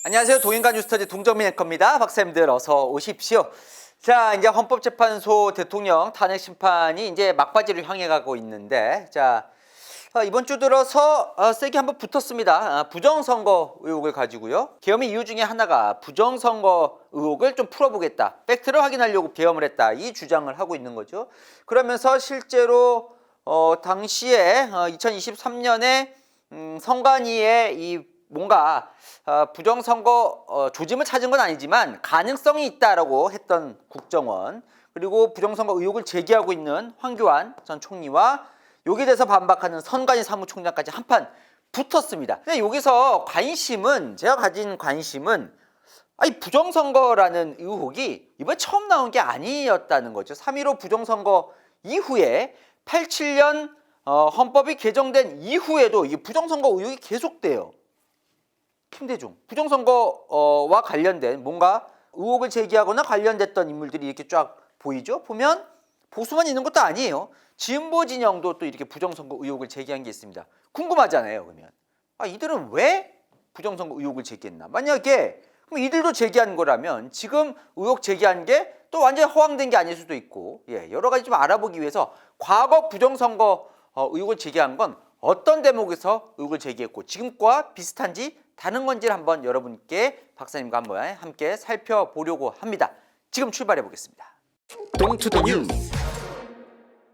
안녕하세요. 동인가 뉴스터디 동정민 앵커입니다. 박사님들 어서 오십시오. 자, 이제 헌법재판소 대통령 탄핵 심판이 이제 막바지를 향해 가고 있는데, 자, 이번 주 들어서 세게 한번 붙었습니다. 부정선거 의혹을 가지고요. 계엄의 이유 중에 하나가 부정선거 의혹을 좀 풀어보겠다. 팩트를 확인하려고 계엄을 했다. 이 주장을 하고 있는 거죠. 그러면서 실제로 당시에 2023년에 선관위의 이 뭔가 부정선거 조짐을 찾은 건 아니지만 가능성이 있다라고 했던 국정원, 그리고 부정선거 의혹을 제기하고 있는 황교안 전 총리와 여기에 대해서 반박하는 선관위 사무총장까지 한판 붙었습니다. 근데 여기서 제가 가진 관심은 아니 부정선거라는 의혹이 이번에 처음 나온 게 아니었다는 거죠. 3.15 부정선거 이후에 87년 헌법이 개정된 이후에도 이 부정선거 의혹이 계속돼요. 김대중 부정선거와 관련된 뭔가 의혹을 제기하거나 관련됐던 인물들이 이렇게 쫙 보이죠. 보면 보수만 있는 것도 아니에요. 진보 진영도 또 이렇게 부정선거 의혹을 제기한 게 있습니다. 궁금하잖아요. 그러면 이들은 왜 부정선거 의혹을 제기했나? 만약에 그럼 이들도 제기한 거라면 지금 의혹 제기한 게 또 완전히 허황된 게 아닐 수도 있고, 여러 가지 좀 알아보기 위해서 과거 부정선거 의혹을 제기한 건 어떤 대목에서 의혹을 제기했고 지금과 비슷한지 다른 건지를 한번 여러분께 박사님과 한번 함께 살펴보려고 합니다. 지금 출발해 보겠습니다. 동투더 뉴스.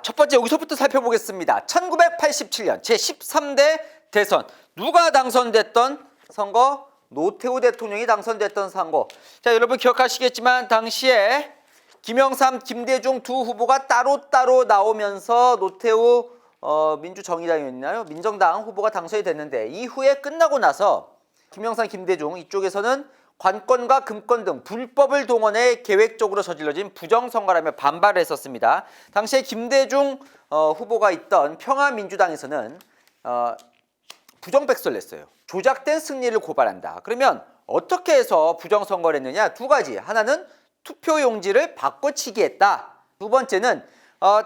첫 번째 여기서부터 살펴보겠습니다. 1987년 제13대 대선 누가 당선됐던 선거? 노태우 대통령이 당선됐던 선거. 자, 여러분 기억하시겠지만 당시에 김영삼, 김대중 두 후보가 따로따로 나오면서 노태우 민주정의당이었나요? 민정당 후보가 당선이 됐는데 이후에 끝나고 나서 김영삼, 김대중 이쪽에서는 관건과 금권 등 불법을 동원해 계획적으로 저질러진 부정선거라며 반발을 했었습니다. 당시에 김대중 후보가 있던 평화민주당에서는 부정백서를 냈어요. 조작된 승리를 고발한다. 그러면 어떻게 해서 부정선거를 했느냐? 두 가지. 하나는 투표용지를 바꿔치기 했다. 두 번째는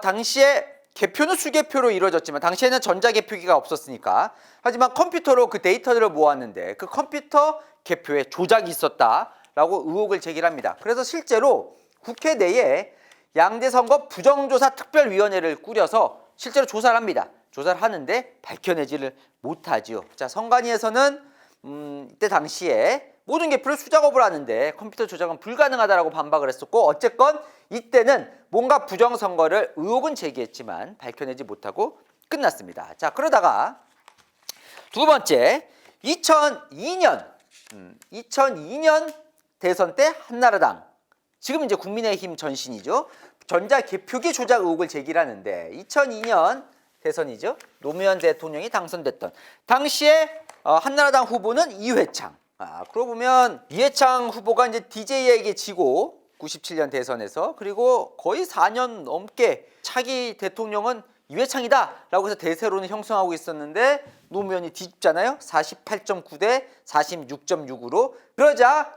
당시에 개표는 수개표로 이루어졌지만 당시에는 전자개표기가 없었으니까, 하지만 컴퓨터로 그 데이터들을 모았는데 그 컴퓨터 개표에 조작이 있었다라고 의혹을 제기합니다. 그래서 실제로 국회 내에 양대선거 부정조사특별위원회를 꾸려서 실제로 조사를 합니다. 조사를 하는데 밝혀내지를 못하지요. 자, 선관위에서는 이때 당시에 모든 개표를 수작업을 하는데 컴퓨터 조작은 불가능하다라고 반박을 했었고, 어쨌건 이때는 뭔가 부정선거를 의혹은 제기했지만 밝혀내지 못하고 끝났습니다. 자, 그러다가 두 번째 2002년 대선 때 한나라당, 지금 이제 국민의힘 전신이죠. 전자개표기 조작 의혹을 제기하는데 2002년 대선이죠. 노무현 대통령이 당선됐던 당시에 한나라당 후보는 이회창. 그러고 보면 이회창 후보가 이제 DJ에게 지고 97년 대선에서, 그리고 거의 4년 넘게 차기 대통령은 이회창이다라고 해서 대세론을 형성하고 있었는데 노무현이 뒤집잖아요. 48.9 대 46.6으로. 그러자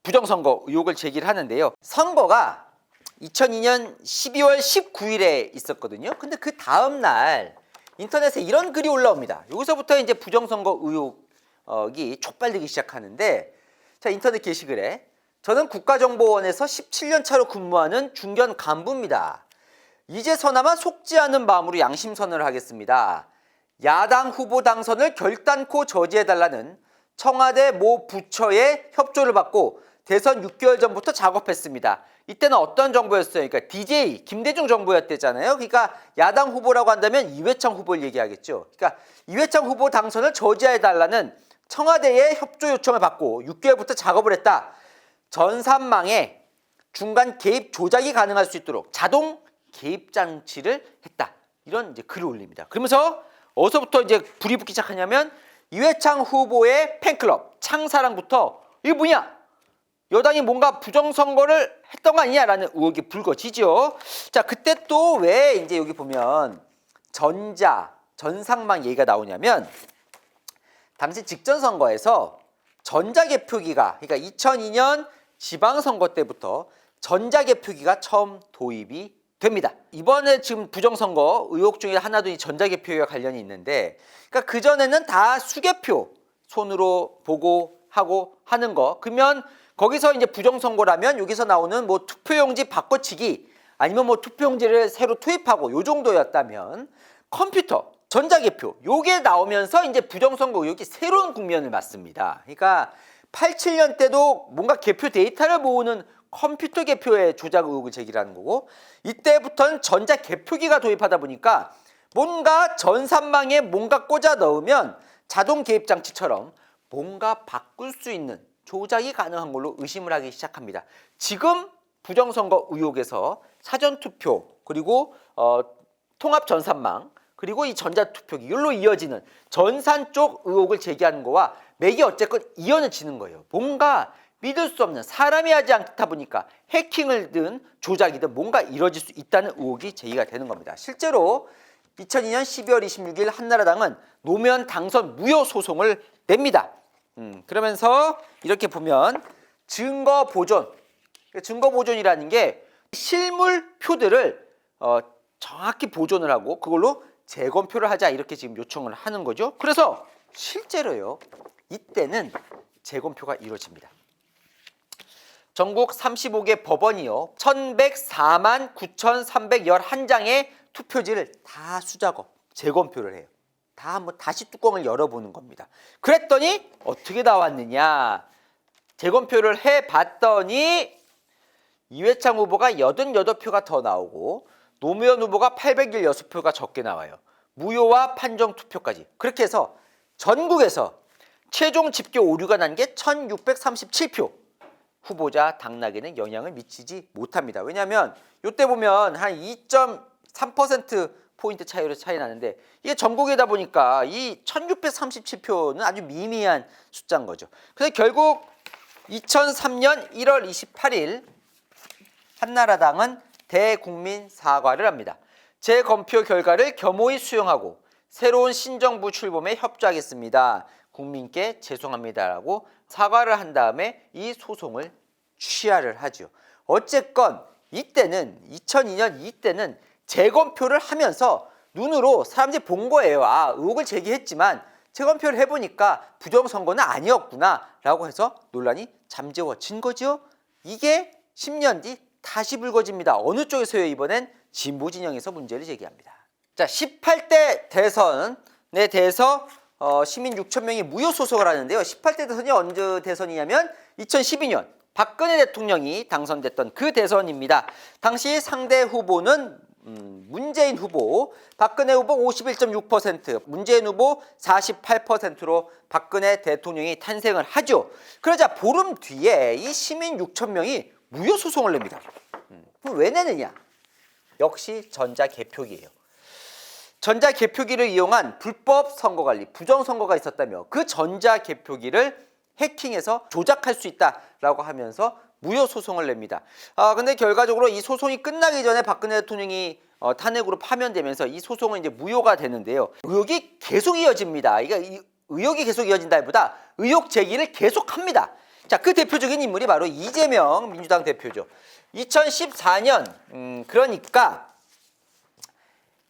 부정선거 의혹을 제기를 하는데요. 선거가 2002년 12월 19일에 있었거든요. 근데 그 다음 날 인터넷에 이런 글이 올라옵니다. 여기서부터 이제 부정선거 의혹이 촉발되기 시작하는데, 자, 인터넷 게시글에 저는 국가정보원에서 17년 차로 근무하는 중견 간부입니다. 이제서나마 속지 않은 마음으로 양심선언을 하겠습니다. 야당 후보 당선을 결단코 저지해달라는 청와대 모 부처의 협조를 받고 대선 6개월 전부터 작업했습니다. 이때는 어떤 정부였어요? 그러니까 DJ 김대중 정부였대잖아요. 그러니까 야당 후보라고 한다면 이회창 후보를 얘기하겠죠. 그러니까 이회창 후보 당선을 저지해달라는 청와대의 협조 요청을 받고 6개월부터 작업을 했다. 전산망에 중간 개입 조작이 가능할 수 있도록 자동 개입 장치를 했다. 이런 이제 글을 올립니다. 그러면서 어디서부터 이제 불이 붙기 시작하냐면 이회창 후보의 팬클럽 창사랑부터 이게 뭐냐? 여당이 뭔가 부정선거를 했던 거 아니냐라는 의혹이 불거지죠. 자, 그때 또 왜 이제 여기 보면 전상망 얘기가 나오냐면 당시 직전선거에서 전자개표기가, 그러니까 2002년 지방선거 때부터 전자개표기가 처음 도입이 됩니다. 이번에 지금 부정선거 의혹 중에 하나도 이 전자개표기와 관련이 있는데, 그러니까 그전에는 다 수개표, 손으로 보고 하고 하는 거. 그러면 거기서 이제 부정선거라면 여기서 나오는 뭐 투표용지 바꿔치기 아니면 뭐 투표용지를 새로 투입하고 요 정도였다면 컴퓨터, 전자개표 요게 나오면서 이제 부정선거 의혹이 새로운 국면을 맞습니다. 그러니까 87년 때도 뭔가 개표 데이터를 모으는 컴퓨터 개표의 조작 의혹을 제기하는 거고 이때부터는 전자개표기가 도입하다 보니까 뭔가 전산망에 뭔가 꽂아 넣으면 자동 개입 장치처럼 뭔가 바꿀 수 있는 조작이 가능한 걸로 의심을 하기 시작합니다. 지금 부정선거 의혹에서 사전투표 그리고 통합 전산망 그리고 이 전자투표기 이걸로 이어지는 전산 쪽 의혹을 제기하는 거와 맥이 어쨌건 이어지는 거예요. 뭔가 믿을 수 없는 사람이 하지 않다 보니까 해킹을든 조작이든 뭔가 이뤄질 수 있다는 의혹이 제기가 되는 겁니다. 실제로 2002년 12월 26일 한나라당은 노무현 당선 무효 소송을 냅니다. 그러면서 이렇게 보면 증거 보존이라는 게 실물 표들을 정확히 보존을 하고 그걸로 재검표를 하자 이렇게 지금 요청을 하는 거죠. 그래서 실제로요. 이때는 재검표가 이루어집니다. 전국 35개 법원이요. 1104만 9,311장의 투표지를 다 수작업, 재검표를 해요. 다 한번 다시 뚜껑을 열어보는 겁니다. 그랬더니 어떻게 나왔느냐. 재검표를 해봤더니 이회창 후보가 88표가 더 나오고 노무현 후보가 816표가 적게 나와요. 무효와 판정 투표까지. 그렇게 해서 전국에서 최종 집계 오류가 난 게 1637표. 후보자 당락에는 영향을 미치지 못합니다. 왜냐하면 이때 보면 한 2.3%포인트 차이로 차이 나는데 이게 전국이다 보니까 이 1637표는 아주 미미한 숫자인 거죠. 그래서 결국 2003년 1월 28일 한나라당은 대국민 사과를 합니다. 재검표 결과를 겸허히 수용하고 새로운 신정부 출범에 협조하겠습니다. 국민께 죄송합니다라고 사과를 한 다음에 이 소송을 취하를 하죠. 어쨌건 이때는 2002년 이때는 재검표를 하면서 눈으로 사람들이 본 거예요. 아, 의혹을 제기했지만 재검표를 해보니까 부정선거는 아니었구나라고 해서 논란이 잠재워진 거죠. 이게 10년 뒤 다시 불거집니다. 어느 쪽에서요? 이번엔 진보 진영에서 문제를 제기합니다. 자, 18대 대선에 대해서 시민 6천 명이 무효 소송을 하는데요. 18대 대선이 언제 대선이냐면 2012년 박근혜 대통령이 당선됐던 그 대선입니다. 당시 상대 후보는 문재인 후보, 박근혜 후보 51.6%, 문재인 후보 48%로 박근혜 대통령이 탄생을 하죠. 그러자 보름 뒤에 이 시민 6천 명이 무효 소송을 냅니다. 그럼 왜 내느냐? 역시 전자개표기예요. 전자개표기를 이용한 불법 선거관리, 부정선거가 있었다며 그 전자개표기를 해킹해서 조작할 수 있다라고 하면서 무효 소송을 냅니다. 근데 결과적으로 이 소송이 끝나기 전에 박근혜 대통령이 탄핵으로 파면되면서 이 소송은 이제 무효가 되는데요. 의혹이 계속 이어집니다. 이 의혹이 계속 이어진다기보다 의혹 제기를 계속합니다. 자, 그 대표적인 인물이 바로 이재명 민주당 대표죠. 2014년 그러니까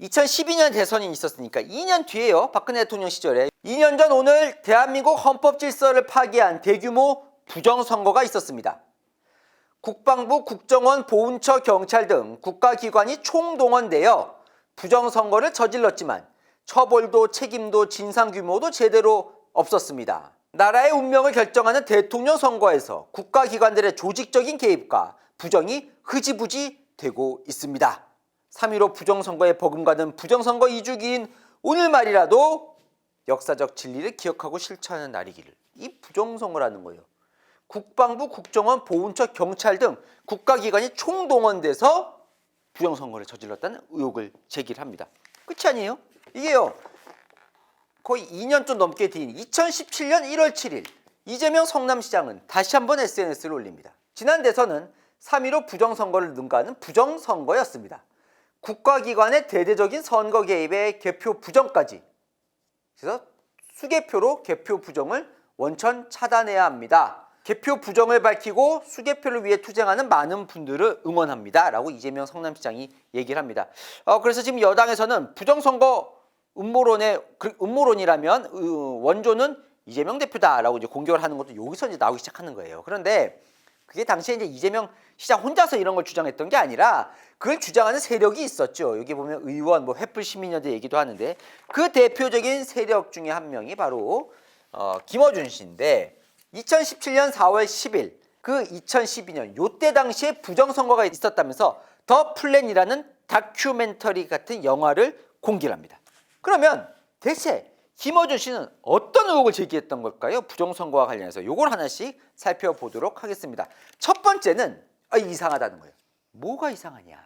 2012년 대선이 있었으니까 2년 뒤에요. 박근혜 대통령 시절에 2년 전 오늘 대한민국 헌법 질서를 파기한 대규모 부정선거가 있었습니다. 국방부, 국정원, 보훈처, 경찰 등 국가기관이 총동원되어 부정선거를 저질렀지만 처벌도 책임도 진상규모도 제대로 없었습니다. 나라의 운명을 결정하는 대통령 선거에서 국가기관들의 조직적인 개입과 부정이 흐지부지 되고 있습니다. 3.15 부정선거에 버금가는 부정선거 2주기인 오늘 말이라도 역사적 진리를 기억하고 실천하는 날이기를. 이 부정선거라는 거예요. 국방부, 국정원, 보훈처, 경찰 등 국가기관이 총동원돼서 부정선거를 저질렀다는 의혹을 제기를 합니다. 끝이 아니에요. 이게요. 거의 2년 좀 넘게 뒤인 2017년 1월 7일 이재명 성남시장은 다시 한번 SNS를 올립니다. 지난 대선은 3.15 부정선거를 능가하는 부정선거였습니다. 국가기관의 대대적인 선거 개입에 개표 부정까지. 그래서 수개표로 개표 부정을 원천 차단해야 합니다. 개표 부정을 밝히고 수개표를 위해 투쟁하는 많은 분들을 응원합니다. 라고 이재명 성남시장이 얘기를 합니다. 그래서 지금 여당에서는 부정선거 음모론이라면 원조는 이재명 대표다라고 이제 공격을 하는 것도 여기서 이제 나오기 시작하는 거예요. 그런데 그게 당시에 이제 이재명 시장 혼자서 이런 걸 주장했던 게 아니라 그걸 주장하는 세력이 있었죠. 여기 보면 의원, 뭐 횃불 시민연대 얘기도 하는데 그 대표적인 세력 중에 한 명이 바로 김어준 씨인데 2017년 4월 10일 그 2012년 요때 당시에 부정선거가 있었다면서 더 플랜이라는 다큐멘터리 같은 영화를 공개를 합니다. 그러면 대체 김어준 씨는 어떤 의혹을 제기했던 걸까요? 부정선거와 관련해서 요걸 하나씩 살펴보도록 하겠습니다. 첫 번째는 이상하다는 거예요. 뭐가 이상하냐?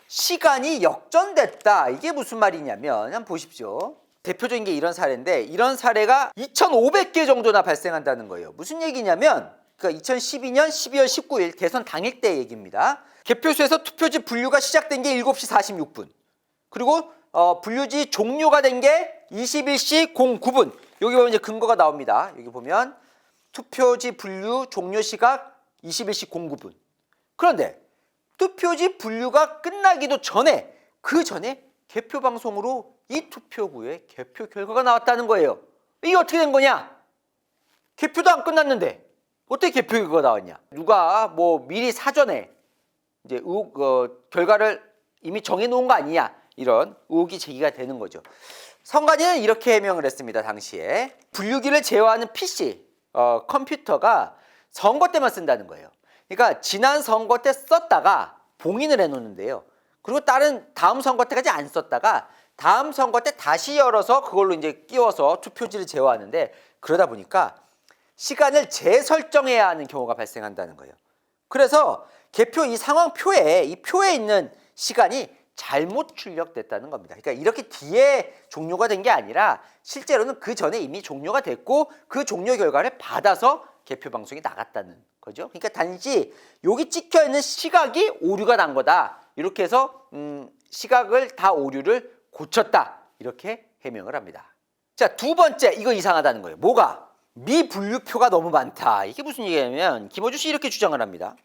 시간이 역전됐다. 이게 무슨 말이냐면 한번 보십시오. 대표적인 게 이런 사례인데 이런 사례가 2,500개 정도나 발생한다는 거예요. 무슨 얘기냐면 그러니까 2012년 12월 19일 대선 당일 때 얘기입니다. 개표소에서 투표지 분류가 시작된 게 7시 46분. 그리고 분류지 종료가 된 게 21시 09분. 여기 보면 이제 근거가 나옵니다. 여기 보면 투표지 분류 종료 시각 21시 09분. 그런데 투표지 분류가 끝나기도 전에 그 전에 개표 방송으로 이 투표구의 개표 결과가 나왔다는 거예요. 이게 어떻게 된 거냐? 개표도 안 끝났는데 어떻게 개표 결과가 나왔냐? 누가 뭐 미리 사전에 이제 결과를 이미 정해놓은 거 아니냐? 이런 의혹이 제기가 되는 거죠. 선관위는 이렇게 해명을 했습니다. 당시에 분류기를 제어하는 PC, 컴퓨터가 선거 때만 쓴다는 거예요. 그러니까 지난 선거 때 썼다가 봉인을 해놓는데요. 그리고 다음 선거 때까지 안 썼다가 다음 선거 때 다시 열어서 그걸로 이제 끼워서 투표지를 제어하는데 그러다 보니까 시간을 재설정해야 하는 경우가 발생한다는 거예요. 그래서 개표 이 상황표에 이 표에 있는 시간이 잘못 출력됐다는 겁니다. 그러니까 이렇게 뒤에 종료가 된 게 아니라 실제로는 그 전에 이미 종료가 됐고 그 종료 결과를 받아서 개표 방송이 나갔다는 거죠. 그러니까 단지 여기 찍혀 있는 시각이 오류가 난 거다. 이렇게 해서 시각을 다 오류를 고쳤다. 이렇게 해명을 합니다. 자, 두 번째 이거 이상하다는 거예요. 뭐가? 미분류표가 너무 많다. 이게 무슨 얘기냐면 김어준 씨 이렇게 주장을 합니다.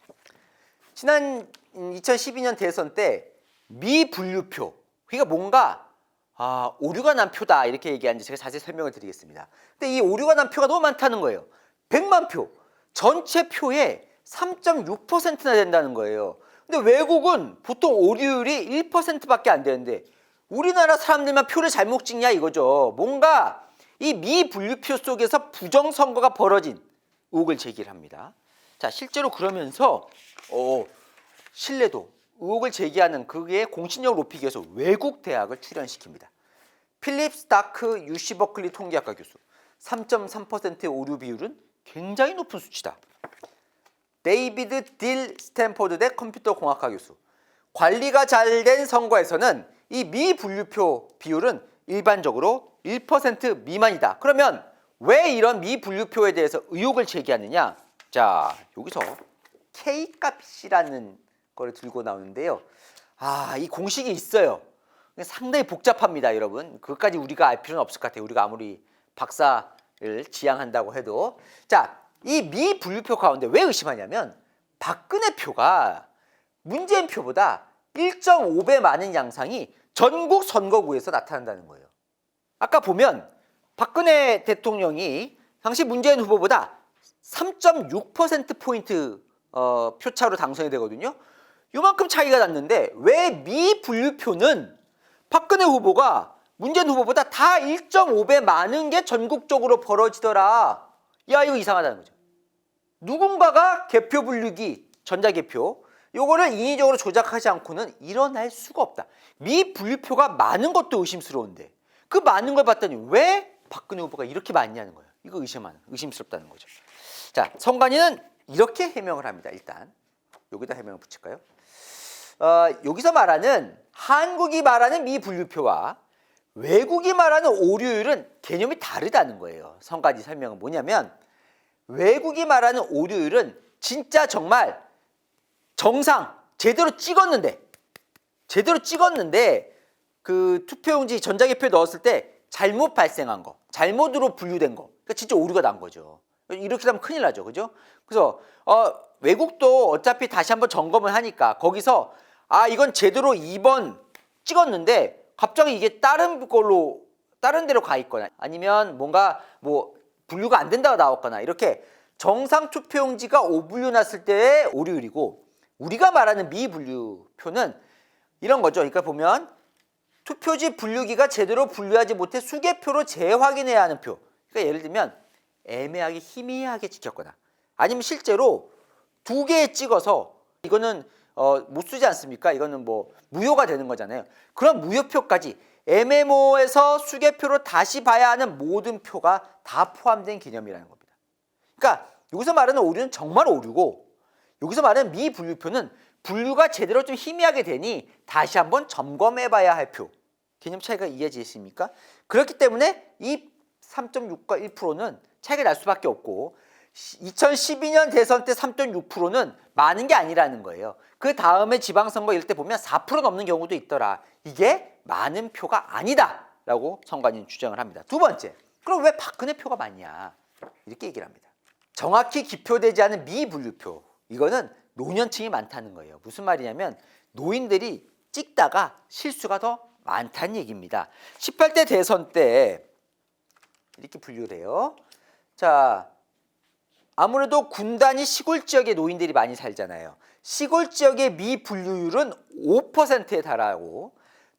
지난 2012년 대선 때 미분류표, 그러니까 뭔가 오류가 난 표다 이렇게 얘기하는지 제가 자세히 설명을 드리겠습니다. 근데 이 오류가 난 표가 너무 많다는 거예요. 100만 표, 전체 표의 3.6%나 된다는 거예요. 근데 외국은 보통 오류율이 1%밖에 안 되는데 우리나라 사람들만 표를 잘못 찍냐 이거죠. 뭔가 이 미분류표 속에서 부정선거가 벌어진 의혹을 제기를 합니다. 자, 실제로 그러면서 신뢰도, 의혹을 제기하는 그게 공신력을 높이기 위해서 외국 대학을 출연시킵니다. 필립 스타크 UC 버클리 통계학과 교수, 3.3%의 오류 비율은 굉장히 높은 수치다. 데이비드 딜 스탠포드대 컴퓨터 공학과 교수, 관리가 잘 된 선거에서는 이 미분류표 비율은 일반적으로 1% 미만이다. 그러면 왜 이런 미분류표에 대해서 의혹을 제기하느냐? 자, 여기서 K값이라는 거를 들고 나오는데요. 이 공식이 있어요. 상당히 복잡합니다, 여러분. 그것까지 우리가 알 필요는 없을 것 같아요. 우리가 아무리 박사를 지향한다고 해도. 자, 이 미분류표 가운데 왜 의심하냐면 박근혜 표가 문재인 표보다 1.5배 많은 양상이 전국 선거구에서 나타난다는 거예요. 아까 보면 박근혜 대통령이 당시 문재인 후보보다 3.6%포인트 표차로 당선이 되거든요. 요만큼 차이가 났는데 왜 미분류표는 박근혜 후보가 문재인 후보보다 다 1.5배 많은 게 전국적으로 벌어지더라. 야, 이거 이상하다는 거죠. 누군가가 개표 분류기, 전자개표 요거를 인위적으로 조작하지 않고는 일어날 수가 없다. 미분류표가 많은 것도 의심스러운데 그 많은 걸 봤더니 왜 박근혜 후보가 이렇게 많냐는 거예요. 이거 의심스럽다는 거죠. 자, 선관위는 이렇게 해명을 합니다. 일단 여기다 해명을 붙일까요? 여기서 말하는 한국이 말하는 미분류표와 외국이 말하는 오류율은 개념이 다르다는 거예요. 선관위 설명은 뭐냐면 외국이 말하는 오류율은 진짜 정말 정상 제대로 찍었는데 그 투표용지 전자개표에 넣었을 때 잘못 발생한 거, 잘못으로 분류된 거, 그러니까 진짜 오류가 난 거죠. 이렇게 하면 큰일 나죠, 그죠? 그래서 외국도 어차피 다시 한번 점검을 하니까 거기서 이건 제대로 2번 찍었는데 갑자기 이게 다른 걸로 다른 데로 가 있거나 아니면 뭔가 뭐 분류가 안 된다고 나왔거나 이렇게 정상 투표용지가 오분류 났을 때의 오류율이고 우리가 말하는 미분류표는 이런 거죠. 그러니까 보면 투표지 분류기가 제대로 분류하지 못해 수개표로 재확인해야 하는 표. 그러니까 예를 들면 애매하게 희미하게 찍혔거나 아니면 실제로 두 개 찍어서 이거는 못 쓰지 않습니까? 이거는 뭐 무효가 되는 거잖아요. 그런 무효표까지 MMO에서 수개표로 다시 봐야 하는 모든 표가 다 포함된 개념이라는 겁니다. 그러니까 여기서 말하는 오류는 정말 오류고 여기서 말하는 미분류표는 분류가 제대로 좀 희미하게 되니 다시 한번 점검해 봐야 할 표. 개념 차이가 이해지십니까? 그렇기 때문에 이 3.6과 1%는 차이가 날 수밖에 없고 2012년 대선 때 3.6%는 많은 게 아니라는 거예요. 그 다음에 지방선거 이럴 때 보면 4% 넘는 경우도 있더라. 이게 많은 표가 아니다 라고 선관위는 주장을 합니다. 두 번째, 그럼 왜 박근혜 표가 많냐 이렇게 얘기를 합니다. 정확히 기표되지 않은 미분류표, 이거는 노년층이 많다는 거예요. 무슨 말이냐면 노인들이 찍다가 실수가 더 많다는 얘기입니다. 18대 대선 때 이렇게 분류를 해요. 자, 아무래도 군단위 시골 지역에 노인들이 많이 살잖아요. 시골 지역의 미분류율은 5%에 달하고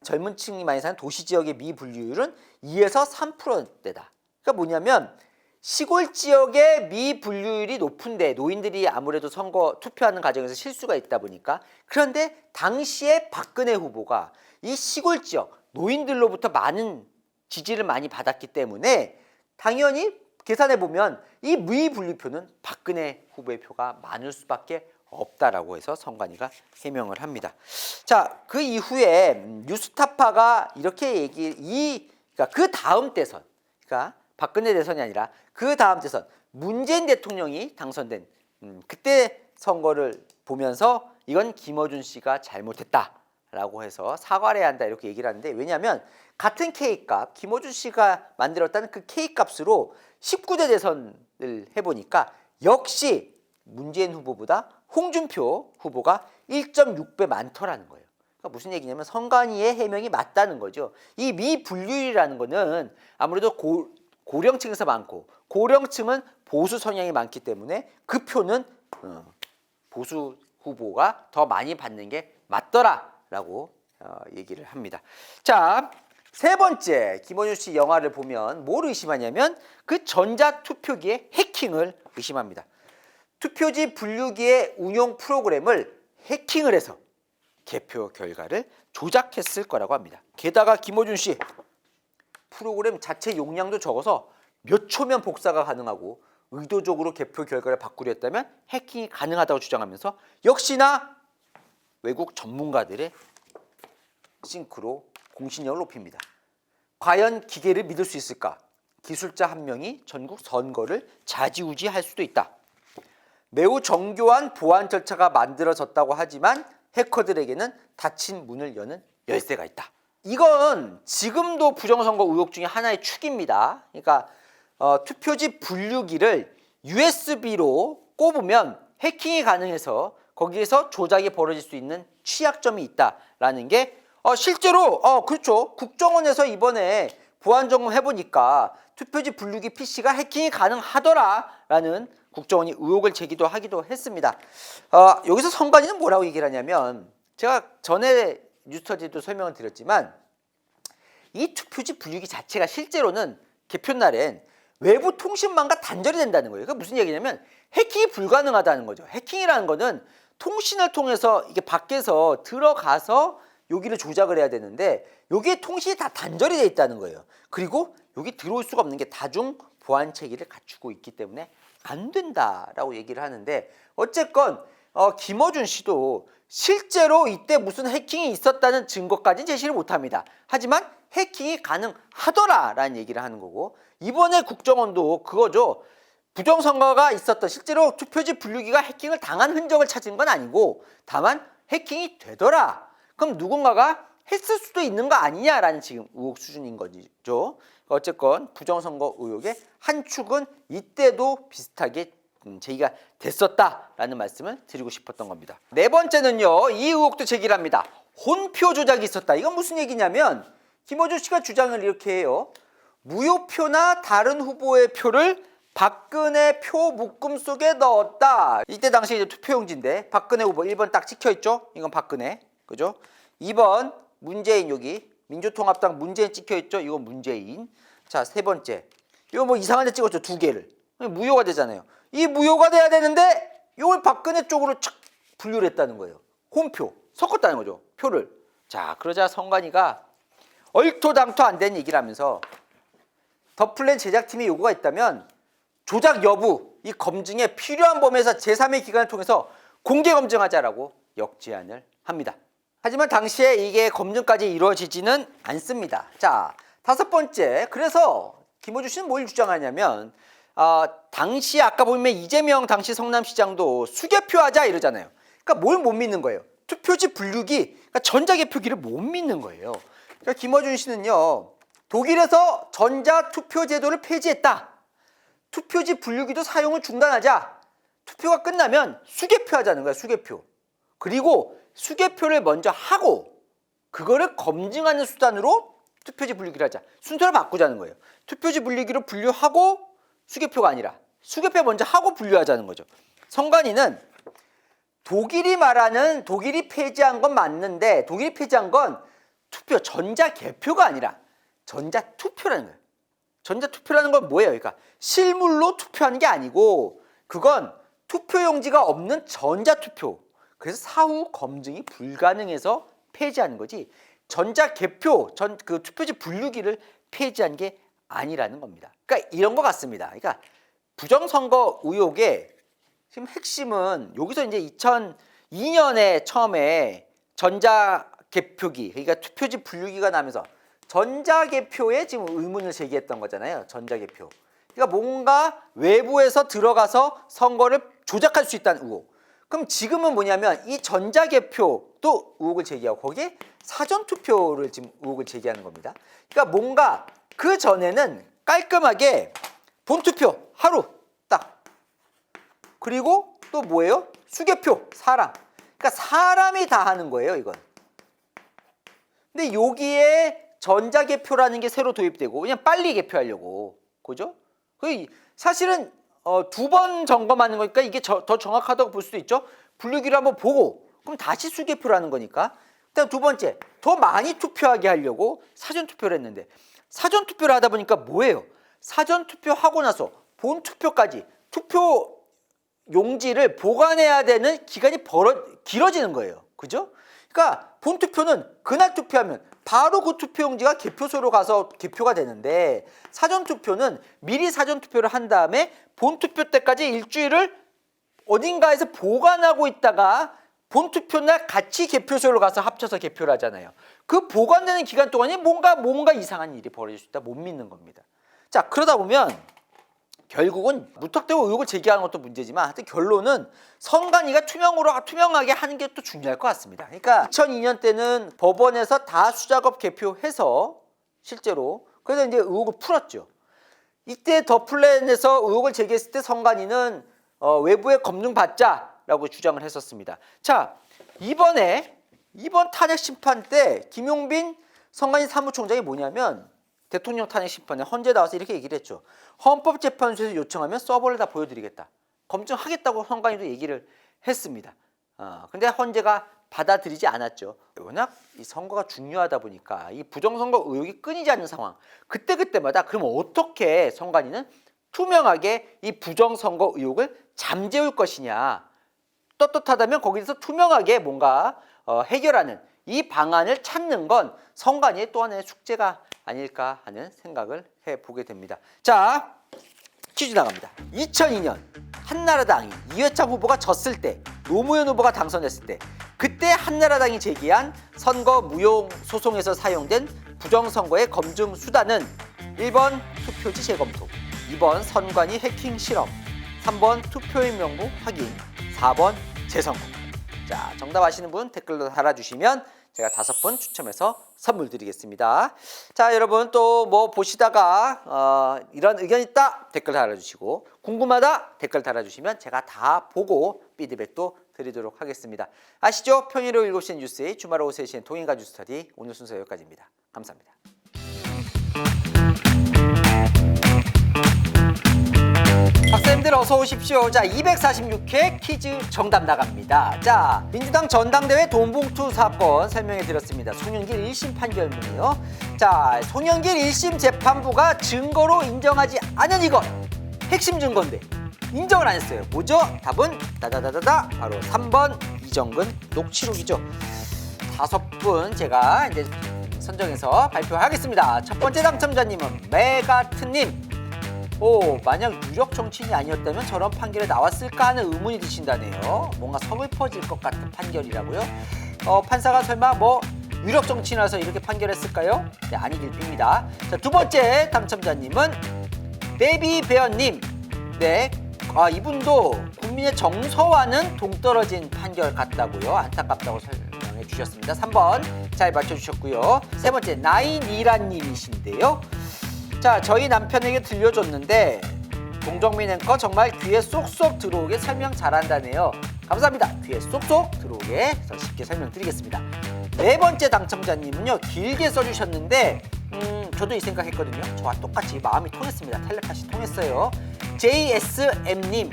젊은 층이 많이 사는 도시 지역의 미분류율은 2에서 3%대다. 그러니까 뭐냐면 시골 지역의 미분류율이 높은데 노인들이 아무래도 선거 투표하는 과정에서 실수가 있다 보니까 그런데 당시에 박근혜 후보가 이 시골 지역 노인들로부터 많은 지지를 많이 받았기 때문에 당연히 계산해 보면 이 미분류표는 박근혜 후보의 표가 많을 수밖에 없다라고 해서 선관위가 해명을 합니다. 자, 그 이후에 뉴스타파가 이렇게 그러니까 그 다음 대선, 그러니까 박근혜 대선이 아니라 그 다음 대선 문재인 대통령이 당선된 그때 선거를 보면서 이건 김어준 씨가 잘못했다라고 해서 사과를 해야 한다 이렇게 얘기를 하는데 왜냐하면 같은 K값, 김어준 씨가 만들었다는 그 K값으로 19대 대선을 해보니까 역시 문재인 후보보다 홍준표 후보가 1.6배 많더라는 거예요. 그러니까 무슨 얘기냐면 선관위의 해명이 맞다는 거죠. 이 미분류율이라는 거는 아무래도 고령층에서 많고 고령층은 보수 성향이 많기 때문에 그 표는 보수 후보가 더 많이 받는 게 맞더라라고 얘기를 합니다. 자, 세 번째, 김어준 씨 영화를 보면 뭘 의심하냐면 그 전자투표기의 해킹을 의심합니다. 투표지 분류기의 운용 프로그램을 해킹을 해서 개표 결과를 조작했을 거라고 합니다. 게다가 김어준 씨 프로그램 자체 용량도 적어서 몇 초면 복사가 가능하고 의도적으로 개표 결과를 바꾸려 했다면 해킹이 가능하다고 주장하면서 역시나 외국 전문가들의 싱크로 공신력을 높입니다. 과연 기계를 믿을 수 있을까? 기술자 한 명이 전국 선거를 좌지우지할 수도 있다. 매우 정교한 보안 절차가 만들어졌다고 하지만 해커들에게는 닫힌 문을 여는 열쇠가 있다. 이건 지금도 부정선거 의혹 중에 하나의 축입니다. 그러니까 투표지 분류기를 USB로 꼽으면 해킹이 가능해서 거기에서 조작이 벌어질 수 있는 취약점이 있다라는 게 실제로 그렇죠. 국정원에서 이번에 보안 점검 해보니까 투표지 분류기 PC가 해킹이 가능하더라라는 국정원이 의혹을 제기도 하기도 했습니다. 여기서 선관위는 뭐라고 얘기를 하냐면 제가 전에 뉴스터디도 설명을 드렸지만 이 투표지 분류기 자체가 실제로는 개표 날엔 외부 통신망과 단절이 된다는 거예요. 그게 무슨 얘기냐면 해킹이 불가능하다는 거죠. 해킹이라는 거는 통신을 통해서 이게 밖에서 들어가서 여기를 조작을 해야 되는데 여기에 통신이 다 단절이 돼 있다는 거예요. 그리고 여기 들어올 수가 없는 게 다중 보안 체계를 갖추고 있기 때문에 안 된다라고 얘기를 하는데 어쨌건 김어준 씨도 실제로 이때 무슨 해킹이 있었다는 증거까지는 제시를 못합니다. 하지만 해킹이 가능하더라라는 얘기를 하는 거고 이번에 국정원도 그거죠. 부정선거가 있었던 실제로 투표지 분류기가 해킹을 당한 흔적을 찾은 건 아니고 다만 해킹이 되더라. 그럼 누군가가 했을 수도 있는 거 아니냐라는 지금 의혹 수준인 거죠. 어쨌건 부정선거 의혹의 한 축은 이때도 비슷하게 제기가 됐었다라는 말씀을 드리고 싶었던 겁니다. 네 번째는요. 이 의혹도 제기를 합니다. 혼표 조작이 있었다. 이건 무슨 얘기냐면 김어준 씨가 주장을 이렇게 해요. 무효표나 다른 후보의 표를 박근혜 표 묶음 속에 넣었다. 이때 당시 이제 투표용지인데 박근혜 후보 1번 딱 찍혀있죠? 이건 박근혜, 그죠? 2번 문재인, 여기 민주통합당 문재인 찍혀있죠? 이건 문재인. 자, 세 번째, 이거 뭐 이상한 데 찍었죠? 두 개를. 무효가 되잖아요. 이 무효가 돼야 되는데 이걸 박근혜 쪽으로 착 분류를 했다는 거예요. 홈표 섞었다는 거죠, 표를. 자, 그러자 선관위가 얼토당토 안 된 얘기를 하면서 더 플랜 제작팀의 요구가 있다면 조작 여부 이 검증에 필요한 범위에서 제3의 기관을 통해서 공개 검증하자라고 역제안을 합니다. 하지만 당시에 이게 검증까지 이루어지지는 않습니다. 자, 다섯 번째, 그래서 김어준 씨는 뭘 주장하냐면 당시 아까 보면 이재명 당시 성남시장도 수개표 하자 이러잖아요. 그러니까 뭘 못 믿는 거예요? 투표지 분류기, 그러니까 전자개표기를 못 믿는 거예요. 그러니까 김어준 씨는요, 독일에서 전자투표 제도를 폐지했다. 투표지 분류기도 사용을 중단하자. 투표가 끝나면 수개표 하자는 거야, 수개표. 그리고 수개표를 먼저 하고 그거를 검증하는 수단으로 투표지 분류기를 하자. 순서를 바꾸자는 거예요. 투표지 분류기로 분류하고 수개표가 아니라 수개표 먼저 하고 분류하자는 거죠. 선관위는 독일이 폐지한 건 맞는데 독일이 폐지한 건 투표 전자개표가 아니라 전자투표라는 거예요. 전자투표라는 건 뭐예요? 그러니까 실물로 투표하는 게 아니고 그건 투표용지가 없는 전자투표. 그래서 사후 검증이 불가능해서 폐지하는 거지. 전자개표, 그 투표지 분류기를 폐지한 게 아니라는 겁니다. 그러니까 이런 것 같습니다. 그러니까 부정선거 의혹의 지금 핵심은 여기서 이제 2002년에 처음에 전자개표기, 그러니까 투표지 분류기가 나면서 전자개표에 지금 의문을 제기했던 거잖아요. 전자개표. 그러니까 뭔가 외부에서 들어가서 선거를 조작할 수 있다는 의혹. 그럼 지금은 뭐냐면 이 전자개표도 의혹을 제기하고 거기에 사전투표를 지금 의혹을 제기하는 겁니다. 그러니까 뭔가 그 전에는 깔끔하게 본투표 하루 딱. 그리고 또 뭐예요? 수개표 사람. 그러니까 사람이 다 하는 거예요, 이건. 근데 여기에 전자개표라는 게 새로 도입되고 그냥 빨리 개표하려고. 그죠? 사실은 두 번 점검하는 거니까 이게 더 정확하다고 볼 수도 있죠. 분류기를 한번 보고 그럼 다시 수개표라는 거니까. 그다음 두 번째, 더 많이 투표하게 하려고 사전투표를 했는데 사전투표를 하다 보니까 뭐예요? 사전투표하고 나서 본투표까지 투표 용지를 보관해야 되는 기간이 길어지는 거예요. 그죠? 그러니까 본투표는 그날 투표하면 바로 그 투표용지가 개표소로 가서 개표가 되는데 사전투표는 미리 사전투표를 한 다음에 본투표 때까지 일주일을 어딘가에서 보관하고 있다가 본투표날 같이 개표소로 가서 합쳐서 개표를 하잖아요. 그 보관되는 기간 동안에 뭔가 이상한 일이 벌어질 수 있다. 못 믿는 겁니다. 자, 그러다 보면 결국은 무턱대고 의혹을 제기하는 것도 문제지만 하여튼 결론은 선관위가 투명하게 하는 게 또 중요할 것 같습니다. 그러니까 2002년 때는 법원에서 다 수작업 개표해서 실제로 그래서 이제 의혹을 풀었죠. 이때 더 플랜에서 의혹을 제기했을 때 선관위는 외부의 검증 받자라고 주장을 했었습니다. 자, 이번 탄핵 심판 때 김용빈 선관위 사무총장이 뭐냐면 대통령 탄핵 심판에 헌재 나와서 이렇게 얘기를 했죠. 헌법재판소에서 요청하면 서버를 다 보여드리겠다. 검증하겠다고 선관위도 얘기를 했습니다. 근데 헌재가 받아들이지 않았죠. 워낙 이 선거가 중요하다 보니까 이 부정선거 의혹이 끊이지 않는 상황. 그때마다 그러면 어떻게 선관위는 투명하게 이 부정선거 의혹을 잠재울 것이냐. 떳떳하다면 거기서 투명하게 뭔가 해결하는 이 방안을 찾는 건 선관위의 또 하나의 숙제가 아닐까 하는 생각을 해보게 됩니다. 자, 퀴즈 나갑니다. 2002년 한나라당이 이회창 후보가 졌을 때 노무현 후보가 당선됐을 때 그때 한나라당이 제기한 선거 무효 소송에서 사용된 부정선거의 검증 수단은 1번 투표지 재검토, 2번 선관위 해킹 실험, 3번 투표인 명부 확인, 4번 재선거. 자, 정답 아시는 분 댓글로 달아주시면 제가 5분 추첨해서 선물 드리겠습니다. 자, 여러분 또 뭐 보시다가 이런 의견 있다 댓글 달아주시고 궁금하다 댓글 달아주시면 제가 다 보고 피드백도 드리도록 하겠습니다. 아시죠? 평일 오후 7시 뉴스의 주말 오후 3시엔 동행가 뉴스터디 오늘 순서 여기까지입니다. 감사합니다. 박사님들 어서 오십시오. 자, 246회 퀴즈 정답 나갑니다. 자, 민주당 전당대회 돈봉투 사건 설명해 드렸습니다. 송영길 1심 판결문이요. 자, 송영길 1심 재판부가 증거로 인정하지 않은 이것. 핵심 증거인데 인정을 안 했어요. 뭐죠? 답은 다다다다다 바로 3번 이정근 녹취록이죠. 5분 제가 이제 선정해서 발표하겠습니다. 첫 번째 당첨자님은 메가트님. 만약 유력 정치인이 아니었다면 저런 판결에 나왔을까 하는 의문이 드신다네요. 뭔가 서글퍼질 것 같은 판결이라고요. 판사가 설마 뭐 유력 정치인이라서 이렇게 판결했을까요? 네, 아니길 빕니다. 자, 두 번째 당첨자님은 데비베어님. 네, 이분도 국민의 정서와는 동떨어진 판결 같다고요. 안타깝다고 설명해 주셨습니다. 3번 잘 맞춰주셨고요. 세 번째 나인이라님이신데요. 자, 저희 남편에게 들려줬는데 동정민 앵커 정말 귀에 쏙쏙 들어오게 설명 잘한다네요. 감사합니다. 귀에 쏙쏙 들어오게 더 쉽게 설명드리겠습니다. 네 번째 당첨자님은요, 길게 써주셨는데 저도 이 생각했거든요. 저와 똑같이 마음이 통했습니다. 텔레파시 통했어요. JSM님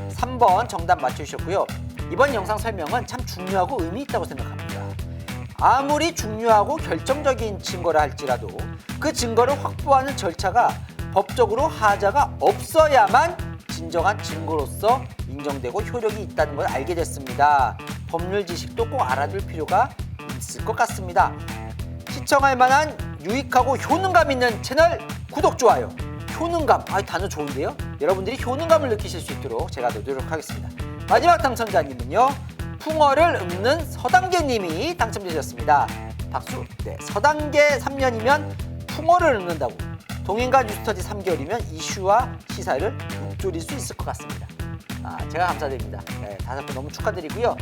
3번 정답 맞춰주셨고요. 이번 영상 설명은 참 중요하고 의미 있다고 생각합니다. 아무리 중요하고 결정적인 증거라 할지라도 그 증거를 확보하는 절차가 법적으로 하자가 없어야만 진정한 증거로서 인정되고 효력이 있다는 걸 알게 됐습니다. 법률 지식도 꼭 알아둘 필요가 있을 것 같습니다. 시청할 만한 유익하고 효능감 있는 채널 구독, 좋아요. 효능감, 단어 좋은데요? 여러분들이 효능감을 느끼실 수 있도록 제가 노력하겠습니다. 마지막 당첨자님은요, 풍어를 읊는 서당계님이 당첨되셨습니다. 박수. 네, 서당계 3년이면 풍어를 읊는다고. 동인가 뉴스터디 3개월이면 이슈와 시사를 읊조릴 수 있을 것 같습니다. 제가 감사드립니다. 네, 5분 너무 축하드리고요.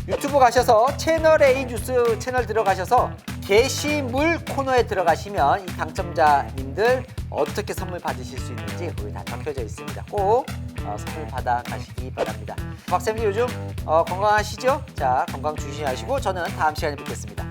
유튜브 가셔서 채널 A 뉴스 채널 들어가셔서 게시물 코너에 들어가시면 이 당첨자님들 어떻게 선물 받으실 수 있는지 거기 다 적혀져 있습니다. 꼭 선물 받아 가시기 바랍니다. 박사님 요즘 건강하시죠? 자, 건강 조심하시고 저는 다음 시간에 뵙겠습니다.